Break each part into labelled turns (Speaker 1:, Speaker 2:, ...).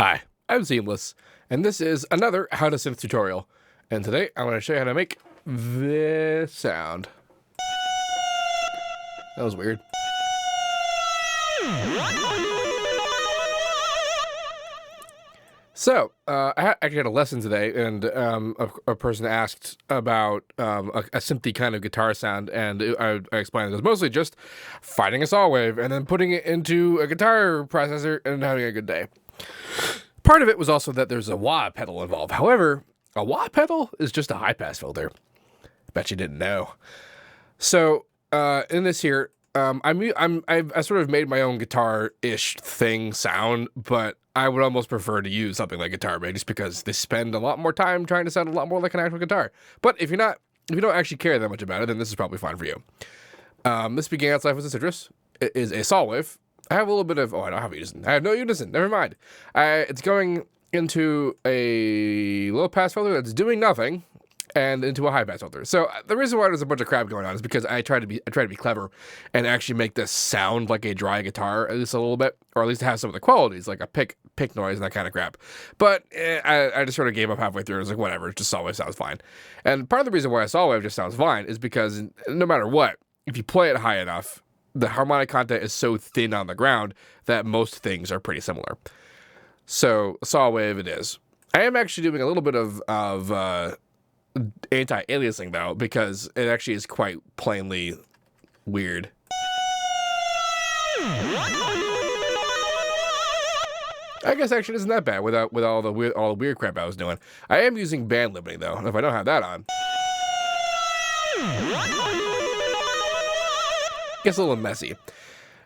Speaker 1: Hi, I'm Seamless, and this is another How to Synth tutorial. And today I'm going to show you how to make this sound. That was weird. So, I actually had a lesson today, and a person asked about a synthy kind of guitar sound, and I explained it was mostly just finding a saw wave and then putting it into a guitar processor and having a good day. Part of it was also that there's a wah pedal involved. However, a wah pedal is just a high-pass filter. Bet you didn't know. So, in this here, I sort of made my own guitar-ish thing sound, but I would almost prefer to use something like Guitar Rig just because they spend a lot more time trying to sound a lot more like an actual guitar. But if you don't actually care that much about it, then this is probably fine for you. This began its life as a citrus. It is a saw wave. I have a little bit of, I don't have unison. I have no unison. Never mind. It's going into a low pass filter that's doing nothing, and into a high pass filter. So the reason why there's a bunch of crap going on is because I try to be clever and actually make this sound like a dry guitar at least a little bit, or at least have some of the qualities like a pick noise and that kind of crap. But I just sort of gave up halfway through. I was like, whatever, it just saw wave sounds fine. And part of the reason why a saw wave just sounds fine is because no matter what, if you play it high enough, the harmonic content is so thin on the ground that most things are pretty similar. So saw wave it is. I am actually doing a little bit of anti-aliasing though, because it actually is quite plainly weird. I guess actually isn't that bad without all the weird crap I was doing. I am using band limiting though. If I don't have that on, it gets a little messy.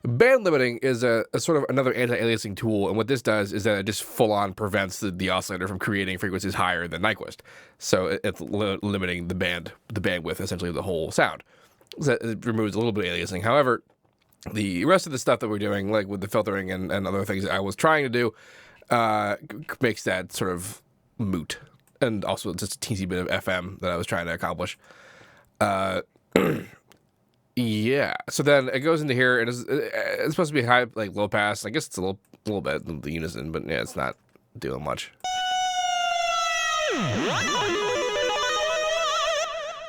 Speaker 1: Band limiting is a sort of another anti-aliasing tool, and what this does is that it just full-on prevents the oscillator from creating frequencies higher than Nyquist. So it's limiting the bandwidth, essentially, of the whole sound. So it removes a little bit of aliasing. However, the rest of the stuff that we're doing, like with the filtering and other things that I was trying to do, makes that sort of moot. And also just a teensy bit of FM that I was trying to accomplish. Yeah, so then it goes into here, and it's supposed to be high, like low pass. I guess it's a little bit the unison, but yeah, it's not doing much.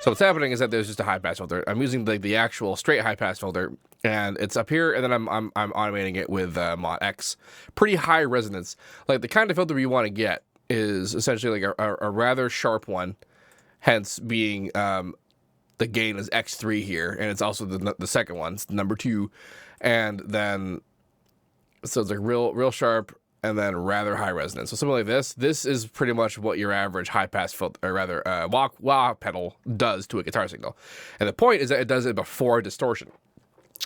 Speaker 1: So what's happening is that there's just a high pass filter. I'm using the actual straight high pass filter, and it's up here, and then I'm automating it with Mod X. Pretty high resonance. Like the kind of filter you want to get is essentially like a rather sharp one, hence being the gain is X3 here, and it's also the second one, it's number 2, and then so it's like real sharp, and then rather high resonance. So something like this is pretty much what your average high pass filter, or rather wah pedal does to a guitar signal. And the point is that it does it before distortion.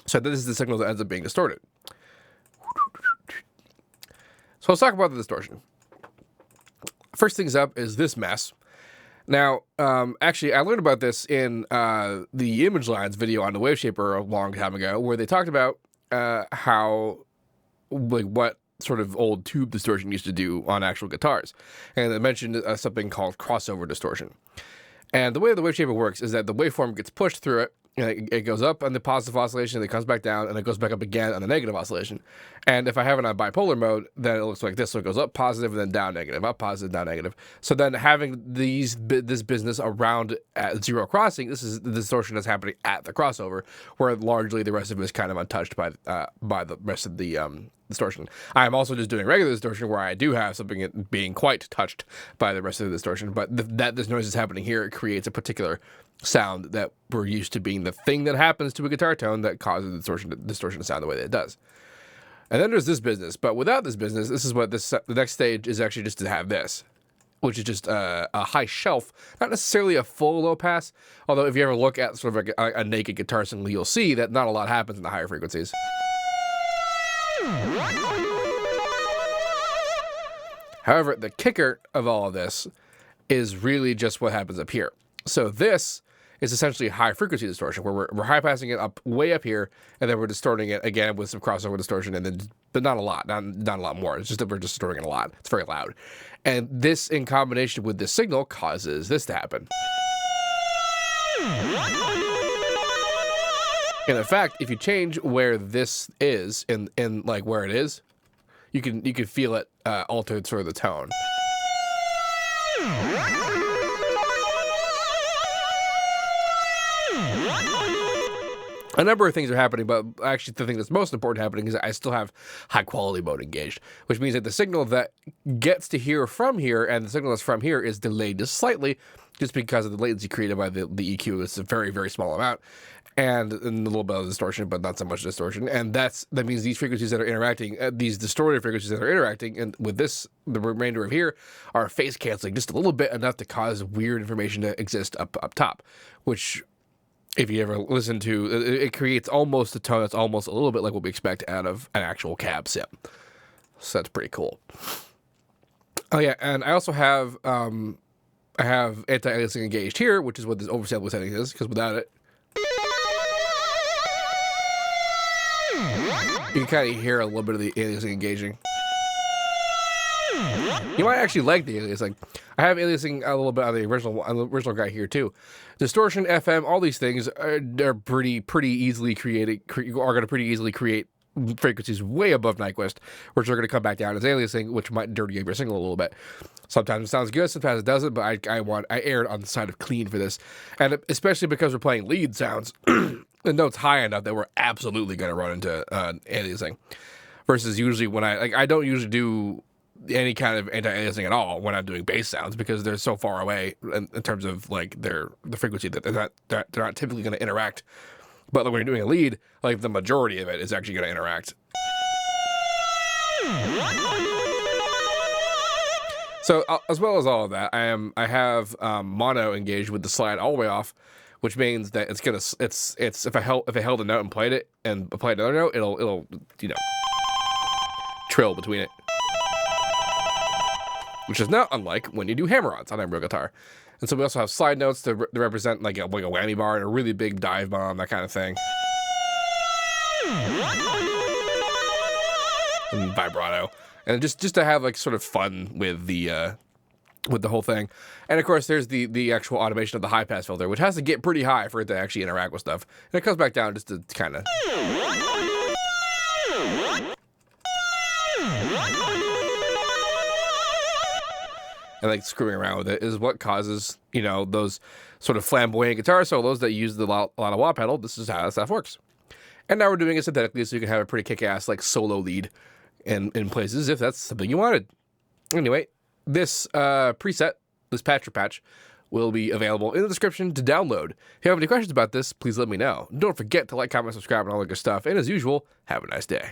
Speaker 1: So this is the signal that ends up being distorted. So let's talk about the distortion. First things up is this mess. Now, actually, I learned about this in the Image Lines video on the Wave Shaper a long time ago, where they talked about how, like, what sort of old tube distortion used to do on actual guitars. And they mentioned something called crossover distortion. And the way the Wave Shaper works is that the waveform gets pushed through it, and it goes up on the positive oscillation, and it comes back down, and it goes back up again on the negative oscillation. And if I have it on bipolar mode, then it looks like this. So it goes up positive and then down negative, up positive, down negative. So then having this business around at zero crossing, this is the distortion that's happening at the crossover, where largely the rest of it is kind of untouched by the rest of the distortion. I'm also just doing regular distortion where I do have something being quite touched by the rest of the distortion, but that this noise is happening here, it creates a particular sound that we're used to being the thing that happens to a guitar tone that causes the distortion to sound the way that it does. And then there's this business, but without this business, this is what the next stage is actually just to have this, which is just a high shelf, not necessarily a full low pass, although if you ever look at sort of like a naked guitar signal, you'll see that not a lot happens in the higher frequencies. However, the kicker of all of this is really just what happens up here. So this is essentially high frequency distortion, where we're high passing it up way up here, and then we're distorting it again with some crossover distortion, and then but not a lot, not a lot more. It's just that we're just distorting it a lot. It's very loud, and this in combination with this signal causes this to happen. And in fact, if you change where this is in like where it is, you can feel it alter sort of the tone. A number of things are happening, but actually the thing that's most important happening is I still have high quality mode engaged, which means that the signal that gets to here from here and the signal that's from here is delayed just slightly, just because of the latency created by the EQ. It's a very, very small amount, and a little bit of distortion, but not so much distortion. And that means these frequencies that are interacting, these distorted frequencies that are interacting, and with this, the remainder of here, are phase canceling just a little bit, enough to cause weird information to exist up top, which, if you ever listen to, it creates almost a tone that's almost a little bit like what we expect out of an actual cab sim. So that's pretty cool. Oh yeah, and I also have I have anti-aliasing engaged here, which is what this oversample setting is, because without it, you can kind of hear a little bit of the aliasing engaging. You might actually like the aliasing. I have aliasing a little bit on the original guy here too. Distortion, FM, all these things are pretty easily created. Are going to pretty easily create frequencies way above Nyquist, which are going to come back down as aliasing, which might dirty up your signal a little bit. Sometimes it sounds good, sometimes it doesn't. But I erred on the side of clean for this, and especially because we're playing lead sounds, the note's high enough that we're absolutely going to run into aliasing. Versus usually when I don't usually do any kind of anti-aliasing at all when I'm doing bass sounds, because they're so far away in terms of like the frequency that they're not typically going to interact. But when you're doing a lead, like the majority of it is actually going to interact. So as well as all of that, I have mono engaged with the slide all the way off, which means that it's if I held a note and played it and played another note, it'll trill between it. Which is not unlike when you do hammer-ons on a real guitar. And so we also have slide notes to represent like a whammy bar and a really big dive bomb, that kind of thing. And vibrato. And just to have like sort of fun with the whole thing. And of course there's the actual automation of the high pass filter, which has to get pretty high for it to actually interact with stuff. And it comes back down just to kind of... And like screwing around with it is what causes, those sort of flamboyant guitar solos that use a lot of wah pedal. This is how that stuff works. And now we're doing it synthetically, so you can have a pretty kick-ass like solo lead in places if that's something you wanted. Anyway, this preset, this patch, will be available in the description to download. If you have any questions about this, please let me know. Don't forget to like, comment, subscribe, and all that good stuff. And as usual, have a nice day.